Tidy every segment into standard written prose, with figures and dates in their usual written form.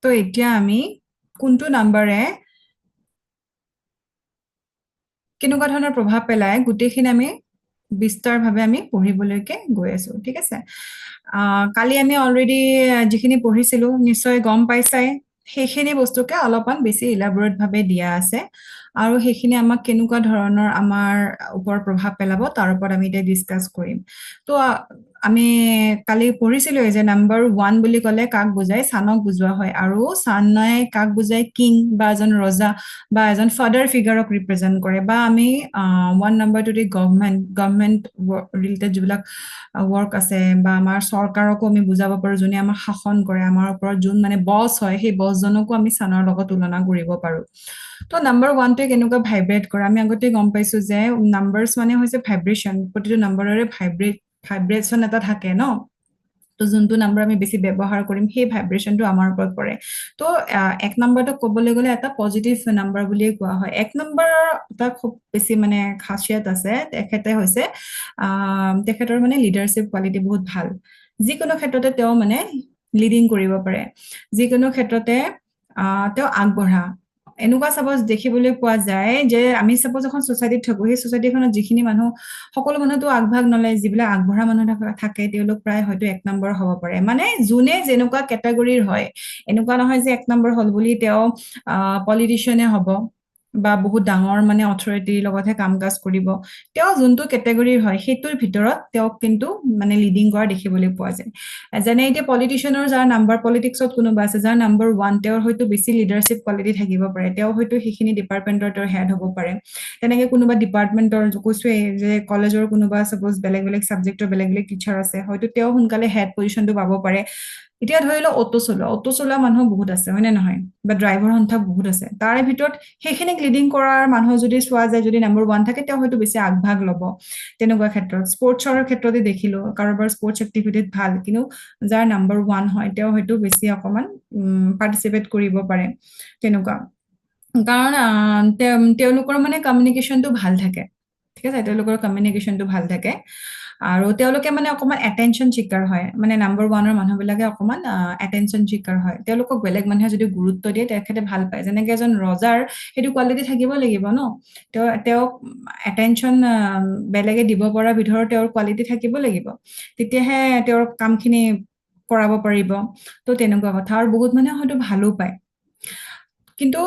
তো এতিয়া আমি কোনটো নাম্বাৰে কেনেকুৱা ধৰণৰ প্ৰভাৱ পেলায় গোটেইখিনি আমি বিস্তাৰভাৱে আমি পঢ়িবলৈকে গৈ আছো ঠিক আছে কালি আমি অলৰেডি যিখিনি পঢ়িছিলো নিশ্চয় গম পাইছাই সেইখিনি বস্তুকে অলপমান বেছি ইলাবৰেট ভাৱে দিয়া আছে আৰু সেইখিনি আমাক কেনেকুৱা ধৰণৰ আমাৰ ওপৰত প্ৰভাৱ পেলাব তাৰ ওপৰত আমি এতিয়া ডিছকাছ কৰিম তো আমি কালি পঢ়িছিলো যে নাম্বাৰ 1 বুলি ক'লে কাক বুজায় চানক বুজোৱা হয় আৰু চানে কাক বুজায় কিং বা এজন ৰজা বা এজন ফাদাৰ ফিগাৰক ৰিপ্ৰেজেণ্ট কৰে বা আমি 1 নাম্বাৰটো দি গভৰ্ণমেণ্ট ৰিলেটেড যিবিলাক ৱৰ্ক আছে বা আমাৰ চৰকাৰকো আমি বুজাব পাৰো যোনে আমাক শাসন কৰে আমাৰ ওপৰত যোন মানে বছ হয় সেই বছজনকো আমি চানৰ লগত তুলনা কৰিব পাৰো তো নাম্বাৰ 1টোৱে কেনেকুৱা ভাইব্ৰেট কৰে আমি আগতে গম পাইছো যে নাম্বাৰছ মানে হৈছে ভাইব্ৰেশ্যন প্ৰতিটো নাম্বাৰৰে ভাইব্ৰেশ্যন এটা থাকে ন তো যোনটো নাম্বাৰ আমি বেছি ব্যৱহাৰ কৰিম সেই ভাইব্ৰেশ্যনটো আমাৰ ওপৰত পৰে তো এক নম্বৰটো ক'বলৈ গ'লে এটা পজিটিভ নাম্বাৰ বুলিয়ে কোৱা হয় এক নম্বৰৰ এটা খুব বেছি মানে খাচিয়াত আছে তেখেতৰ মানে লিডাৰশ্বিপ কোৱালিটি বহুত ভাল যিকোনো ক্ষেত্ৰতে তেওঁ মানে লিডিং কৰিব পাৰে যিকোনো ক্ষেত্ৰতে তেওঁ আগবঢ়া এনেকুৱা চাপজ দেখিবলৈ পোৱা যায় যে আমি চাপজ এখন ছ'চাইটিত থাকো সেই ছ'চাইটিখনত যিখিনি মানুহ সকলো মানুহতো আগভাগ নলয় যিবিলাক আগবঢ়া মানুহ থাকে তেওঁলোক প্ৰায় হয়তো এক নম্বৰ হ'ব পাৰে মানে যোনে যেনেকুৱা কেটেগৰীৰ হয় এনেকুৱা নহয় যে এক নম্বৰ হ'ল বুলি তেওঁ পলিটিচিয়ানে হ'ব বা বহুত ডাঙৰ মানে অথৰিটিৰ লগতহে কাম কাজ কৰিব তেওঁ যোনটো কেটেগৰীৰ হয় সেইটোৰ ভিতৰত তেওঁক কিন্তু মানে লিডিং কৰা দেখিবলৈ পোৱা যায় যেনে এতিয়া পলিটিচিয়ানৰ যাৰ নাম্বাৰ পলিটিক্সত কোনোবা আছে যাৰ নাম্বাৰ 1 তেওঁৰ হয়তো বেছি লিডাৰশ্বিপ কোৱালিটি থাকিব পাৰে তেওঁ হয়তো সেইখিনি ডিপাৰ্টমেণ্টৰ তেওঁৰ হেড হ'ব পাৰে তেনেকে কোনোবা ডিপাৰ্টমেণ্টৰ কৈছোৱে যে কলেজৰ কোনোবা চাপোজ বেলেগ বেলেগ ছাবজেক্টৰ বেলেগ বেলেগ টিচাৰ আছে হয়তো তেওঁ সোনকালে হেড পজিশ্যনটো পাব পাৰে এতিয়া ধৰি লও অটো চলোৱা মানুহ বহুত আছে হয় নে নহয় বা ড্ৰাইভাৰ সংখ্যা বহুত আছে তাৰে ভিতৰত সেইখিনিক লিডিং কৰাৰ মানুহ যদি চোৱা যায় যদি নাম্বাৰ 1 থাকে তেওঁ হয়তো বেছি আগভাগ ল'ব তেনেকুৱা ক্ষেত্ৰত স্পৰ্টছৰ ক্ষেত্ৰতে দেখিলো কাৰোবাৰ স্পৰ্টছ এক্টিভিটিত ভাল কিন্তু যাৰ নাম্বাৰ 1 হয় তেওঁ হয়তো বেছি অকমান পাৰ্টিচিপেট কৰিব পাৰে তেনেকুৱা কাৰণ তেওঁলোকৰ মানে কমিউনিকেশ্যনটো ভাল থাকে ঠিক আছে তেওঁলোকৰ কমিউনিকেশ্যনটো ভাল থাকে আৰু তেওঁলোকে মানে অকমান এটেনশ্যন চিকাৰ হয় মানে নাম্বাৰ 1ৰ মানুহবিলাকে অকমান এটেনশ্যন চিকাৰ হয় তেওঁলোকক বেলেগ মানুহে যদি গুৰুত্ব দিয়ে তেখেতে ভাল পায় যেনেকে এজন ৰজাৰ সেইটো কোৱালিটি থাকিব লাগিব ন তেওঁক এটেনশ্যন বেলেগে দিব পৰা ভিতৰত তেওঁৰ কোৱালিটি থাকিব লাগিব তেতিয়াহে তেওঁৰ কামখিনি কৰাব পাৰিব তো তেনেকুৱা কথা আৰু বহুত মানুহে হয়তো ভালো পায় কিন্তু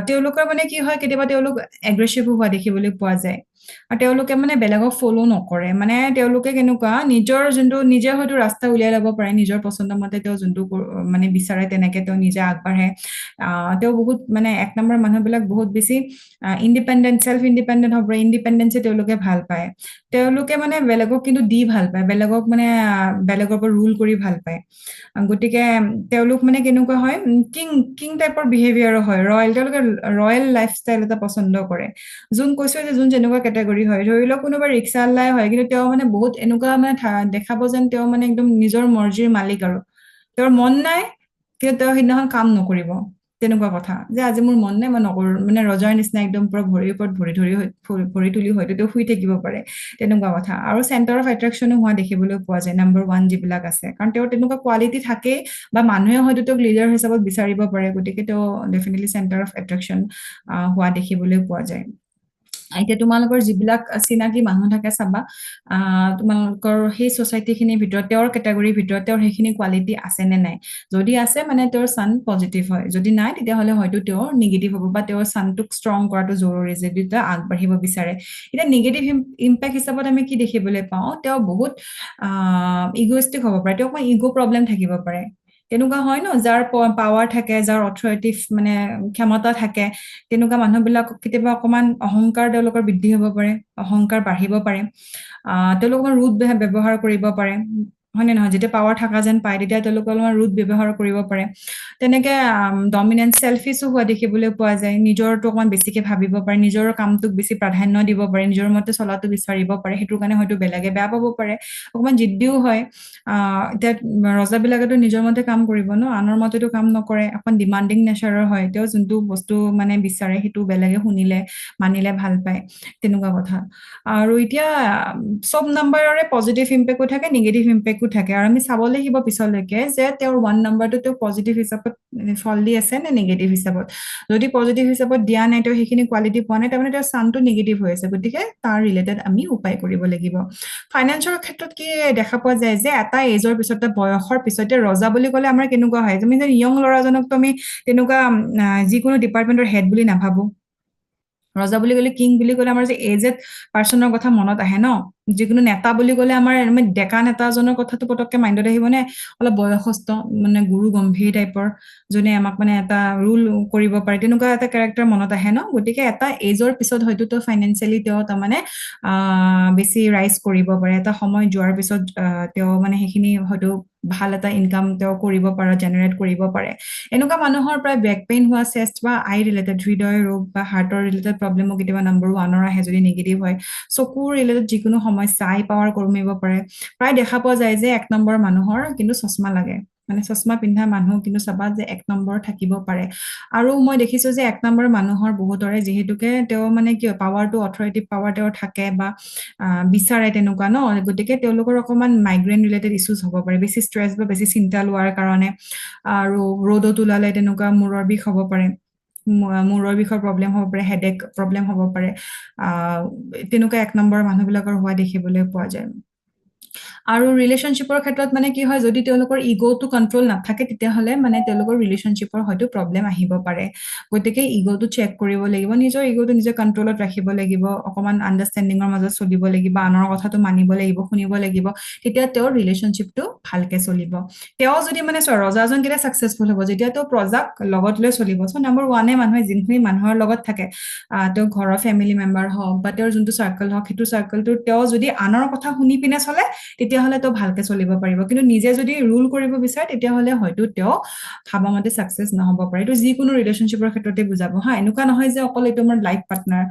তেওঁলোকৰ মানে কি হয় কেতিয়াবা তেওঁলোক এগ্ৰেছিভো হোৱা দেখিবলৈ পোৱা যায় আৰু তেওঁলোকে মানে বেলেগক ফ'ল' নকৰে মানে তেওঁলোকে কেনেকুৱা নিজৰ যোনটো নিজে হয়তো ৰাস্তা উলিয়াই ল'ব পাৰে নিজৰ পচন্দ মতে তেওঁ যোনটো মানে বিচাৰে তেনেকে তেওঁ নিজে আগবাঢ়ে তেওঁ বহুত মানে এক নম্বৰ মানুহবিলাক বহুত বেছি ইণ্ডিপেণ্ডেণ্ট চেল্ফ ইণ্ডিপেণ্ডেণ্ট হ'ব পাৰে ইণ্ডিপেণ্ডেঞ্চে তেওঁলোকে ভাল পায় তেওঁলোকে মানে বেলেগক কিন্তু দি ভাল পায় বেলেগক মানে বেলেগৰ পৰা ৰুল কৰি ভাল পায় গতিকে তেওঁলোক মানে কেনেকুৱা হয় কিং কিং টাইপৰ বিহেভিয়াৰো হয় তেওঁলোকে ৰয়েল লাইফষ্টাইল এটা পচন্দ কৰে যোন কৈছো যে যোন যেনেকুৱা কেটেগৰী হয় ধৰি লওক কোনোবা ৰিক্সাৱালাই হয় কিন্তু তেওঁ মানে বহুত এনেকুৱা মানে দেখাব যেন তেওঁ মানে একদম নিজৰ মৰ্জিৰ মালিক আৰু তেওঁৰ মন নাই কিন্তু তেওঁ সেইদিনাখন কাম নকৰিব তেনেকুৱা কথা যে আজি মোৰ মন নাই মই নকৰো মানে ৰজাৰ নিচিনা একদম পুৰা ভৰিৰ ওপৰত ভৰি তুলি হয়তো তেওঁ শুই থাকিব পাৰে তেনেকুৱা কথা আৰু চেণ্টাৰ অফ এট্ৰেকশ্যনো হোৱা দেখিবলৈ পোৱা যায় নাম্বাৰ 1 যিবিলাক আছে কাৰণ তেওঁৰ তেনেকুৱা কোৱালিটি থাকে বা মানুহে হয়তো তেওঁক লিডাৰ হিচাপত বিচাৰিব পাৰে গতিকে তেওঁ ডেফিনেটলি চেণ্টাৰ অফ এট্ৰেকশ্যন হোৱা দেখিবলৈ পোৱা যায় এতিয়া তোমালোকৰ যিবিলাক চিনাকি মানুহ থাকে চাবা তোমালোকৰ সেই ছ'চাইটিখিনিৰ ভিতৰত তেওঁৰ কেটেগৰীৰ ভিতৰত তেওঁৰ সেইখিনি কোৱালিটি আছে নে নাই যদি আছে মানে তেওঁৰ চান পজিটিভ হয় যদি নাই তেতিয়াহ'লে হয়তো তেওঁৰ নিগেটিভ হ'ব বা তেওঁৰ চানটোক ষ্ট্ৰং কৰাটো জৰুৰী যদি তেওঁ আগবাঢ়িব বিচাৰে এতিয়া নিগেটিভ ইম্পেক্ট হিচাপত আমি কি দেখিবলৈ পাওঁ তেওঁ বহুত ইগোইষ্টিক হ'ব পাৰে তেওঁ অকণমান ইগ' প্ৰব্লেম থাকিব পাৰে তেনেকুৱা হয় ন যাৰ পাৱাৰ থাকে যাৰ অথৰিটিভ মানে ক্ষমতা থাকে তেনেকুৱা মানুহবিলাক কেতিয়াবা অকমান অহংকাৰ তেওঁলোকৰ বৃদ্ধি হ'ব পাৰে অহংকাৰ বাঢ়িব পাৰে তেওঁলোক অকমান ৰুড ব্যৱহাৰ কৰিব পাৰে হয় নে নহয় যেতিয়া পাৱাৰ থকা যেন পায় তেতিয়া তেওঁলোকে অলপমান ৰুড ব্যৱহাৰ কৰিব পাৰে তেনেকে ডমিনেন্ট চেলফিছো হোৱা দেখিবলৈ পোৱা যায় নিজৰটো অকমান বেছিকে ভাবিব পাৰে নিজৰ কামটোক বেছি প্ৰাধান্য দিব পাৰে নিজৰ মতে চলাটো বিচাৰিব পাৰে সেইটোৰ কাৰণে হয়তো বেলেগে বেয়া পাব পাৰে অকমান জিদ্দিও হয় এতিয়া ৰজাবিলাকেতো নিজৰ মতে কাম কৰিব ন আনৰ মতেতো কাম নকৰে অকণ ডিমাণ্ডিং নেচাৰৰ হয় তেওঁ যোনটো বস্তু মানে বিচাৰে সেইটো বেলেগে শুনিলে মানিলে ভাল পায় তেনেকুৱা কথা আৰু এতিয়া চব নাম্বাৰৰে পজিটিভ ইম্পেক্টও থাকে নিগেটিভ ইম্পেক্টও থাকে আৰু আমি চাব লাগিব পিছলৈকে যে তেওঁৰ 1 নম্বৰটো তেওঁ পজিটিভ হিচাপত ফল দি আছে নে নিগেটিভ হিচাপত যদি পজিটিভ হিচাপত দিয়া নাই তেওঁ সেইখিনি কোৱালিটি পোৱা নাই তাৰমানে তেওঁৰ চানটো নিগেটিভ হৈ আছে গতিকে তাৰ ৰিলেটেড আমি উপায় কৰিব লাগিব ফাইনেন্সৰ ক্ষেত্ৰত কি দেখা পোৱা যায় যে এটা এজৰ পিছতে বয়সৰ পিছতে ৰজা বুলি ক'লে আমাৰ কেনেকুৱা হয় তুমি যে ইয়ং ল'ৰাজনকতো আমি তেনেকুৱা যিকোনো ডিপাৰ্টমেণ্টৰ হেড বুলি নাভাবো ৰজা বুলি ক'লে কিং বুলি ক'লে আমাৰ যে এজেড পাৰ্চনৰ কথা মনত আহে ন যিকোনো নেতা বুলি ক'লে আমাৰ ডেকা নেতাজনৰ কথাটো পতককে মাইণ্ডত আহিবনে অলপ বয়সস্থ মানে গুৰু গম্ভীৰ টাইপৰ যোনে আমাক মানে এটা ৰুল কৰিব পাৰে তেনেকুৱা এটা কেৰেক্টাৰ মনত আহে ন গতিকে এটা এজৰ পিছত হয়তো তেওঁ ফাইনেন্সিয়েলি তেওঁ তাৰমানে বেছি ৰাইজ কৰিব পাৰে এটা সময় যোৱাৰ পিছত তেওঁ মানে সেইখিনি হয়তো ভাল এটা ইনকাম তেওঁ কৰিব পাৰে জেনেৰেট কৰিব পাৰে এনেকুৱা মানুহৰ প্ৰায় বেক পেইন হোৱা চেষ্ট বা আই ৰিলেটেড হৃদয় ৰোগ বা হাৰ্টৰ ৰিলেটেড প্ৰব্লেমো কেতিয়াবা নম্বৰ 1 আহে যদি নিগেটিভ হয় চকুৰ ৰিলেটেড যিকোনো সমস্যা আই পাৱাৰ কমিব পাৰে প্ৰায় দেখা পোৱা যায় যে 1 নম্বৰ মানুহৰ কিন্তু চশমা লাগে মানে চশমা পিন্ধা মানুহ কিন্তু চাবা যে 1 নম্বৰ থাকিব পাৰে আৰু মই দেখিছো যে 1 নম্বৰ মানুহৰ বহুতৰে যিহেতুকে তেওঁ মানে কি পাৱাৰটো অথৰিটি পাৱাৰ তেওঁৰ থাকে বা বিচাৰে তেনেকুৱা ন গতিকে তেওঁলোকৰ অকমান মাইগ্ৰেইন ৰিলেটেড ইছ্যুজ হ'ব পাৰে বেছি ষ্ট্ৰেছ বা বেছি চিন্তা লোৱাৰ কাৰণে আৰু ৰ'দত ওলালে তেনেকুৱা মূৰৰ বিষ হ'ব পাৰে মূৰৰ বিষৰ প্ৰব্লেম হ'ব পাৰে হেডেক প্ৰব্লেম হ'ব পাৰে তেনেকুৱা 1 নম্বৰ মানুহবিলাকৰ হোৱা দেখিবলৈ পোৱা যায় আৰু ৰিলেশ্যনশ্বিপৰ ক্ষেত্ৰত মানে কি হয় যদি তেওঁলোকৰ ইগ'টো কণ্ট্ৰল নাথাকে তেতিয়াহ'লে মানে তেওঁলোকৰ ৰিলেশ্যনশ্বিপৰ হয়তো প্ৰব্লেম আহিব পাৰে গতিকে ইগ'টো চেক কৰিব লাগিব নিজৰ ইগ'টো নিজে কণ্ট্ৰলত ৰাখিব লাগিব অকমান আণ্ডাৰষ্টেণ্ডিঙৰ মাজত চলিব লাগিব আনৰ কথাটো মানিব লাগিব শুনিব লাগিব তেতিয়া তেওঁৰ ৰিলেশ্যনশ্বিপটো ভালকে চলিব তেওঁ যদি মানে ৰজাজন কেতিয়া ছাকচেছফুল হ'ব যেতিয়া তেওঁ প্ৰজাক লগত লৈ চলিব চ' নম্বৰ 1 মানুহে যিখিনি মানুহৰ লগত থাকে তেওঁ ঘৰৰ ফেমিলি মেম্বাৰ হওক বা তেওঁৰ যোনটো চাৰ্কেল হওক সেইটো চাৰ্কেলটো তেওঁ যদি আনৰ কথা শুনি পিনে চলে তেতিয়াহ'লে তেওঁ ভালকে চলিব পাৰিব কিন্তু নিজে যদি ৰুল কৰিব বিচাৰে তেতিয়াহ'লে হয়তো তেওঁ ভাবামতে ছাকচেছ নহ'ব পাৰে এইটো যিকোনো ৰিলেশ্যনশ্বিপৰ ক্ষেত্ৰতে বুজাব হা এনেকুৱা নহয় যে অকল এইটো আমাৰ লাইফ পাৰ্টনাৰ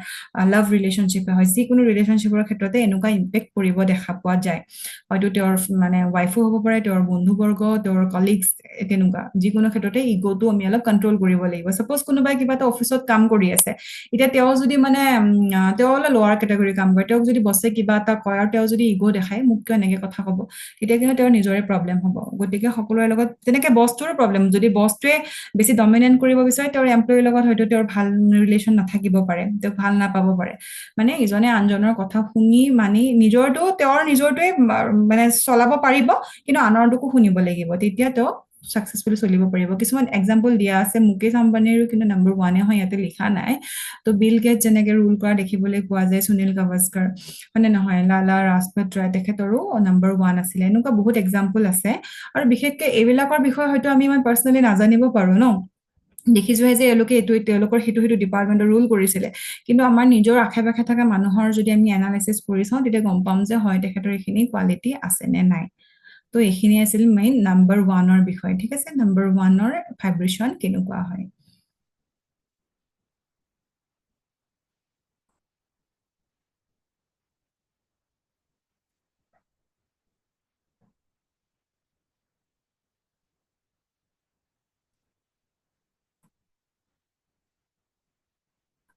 লাভ ৰিলেশ্যনশ্বিপে হয় যিকোনো ৰিলেশ্যনশ্বিপৰ ক্ষেত্ৰতে এনেকুৱা ইম্পেক্ট কৰিব দেখা পোৱা যায় হয়তো তেওঁৰ মানে ৱাইফো হ'ব পাৰে তেওঁৰ বন্ধুবৰ্গ তেওঁৰ কলিগছ তেনেকুৱা যিকোনো ক্ষেত্ৰতে ইগ'টো আমি অলপ কণ্ট্ৰল কৰিব লাগিব ছাপ'জ কোনোবাই কিবা এটা অফিচত কাম কৰি আছে এতিয়া তেওঁ যদি মানে তেওঁ অলপ লোৱাৰ কেটেগৰী কাম কৰে তেওঁক যদি বছে কিবা এটা কয় আৰু তেওঁ যদি ইগ' দেখায় মোক কিয় এনেকে কথা ক'ব তেতিয়া কিন্তু তেওঁৰ নিজৰে প্ৰব্লেম হ'ব গতিকে সকলোৰে লগত তেনেকে বছটোৰো প্ৰব্লেম যদি বছটোৱে বেছি ডমিনেণ্ট কৰিব বিচাৰে তেওঁৰ এমপ্লয়ীৰ লগত হয়তো তেওঁৰ ভাল ৰিলেশ্যন নাথাকিব পাৰে তেওঁক ভাল নাপাব পাৰে মানে ইজনে আনজনৰ কথা শুনি মানি তেওঁৰ নিজৰটোৱে মানে চলাব পাৰিব কিন্তু আনৰটোকো শুনিব লাগিব তেতিয়া তেওঁ ছাকচেছফুলি চলিব পাৰিব কিছুমান এক্সাম্পল দিয়া আছে মুকেশ আম্বানীৰো কিন্তু নম্বৰ 1 হয় ইয়াতে লিখা নাই তো বিল গেটছ যেনেকে ৰুল কৰা দেখিবলৈ পোৱা যায় সুনীল গাভাস্কাৰ মানে নহয় লালা ৰাজপথ ৰায় তেখেতৰো নম্বৰ 1 আছিলে এনেকুৱা বহুত এক্সাম্পল আছে আৰু বিশেষকৈ এইবিলাকৰ বিষয়ে হয়তো আমি ইমান পাৰ্চনেলি নাজানিব পাৰো ন দেখিছোহে যে এওঁলোকে তেওঁলোকৰ সেইটো ডিপাৰ্টমেণ্টৰ ৰুল কৰিছিলে কিন্তু আমাৰ নিজৰ আশে পাশে থকা মানুহৰ যদি আমি এনালাইচিছ কৰি চাওঁ তেতিয়া গম পাম যে হয় তেখেতৰ এইখিনি কোৱালিটি আছে নে নাই তো এইখিনি আছিল মেইন নম্বৰ 1 বিষয় ঠিক আছে নম্বৰ 1 ভাইব্ৰেশ্যন কেনেকুৱা হয়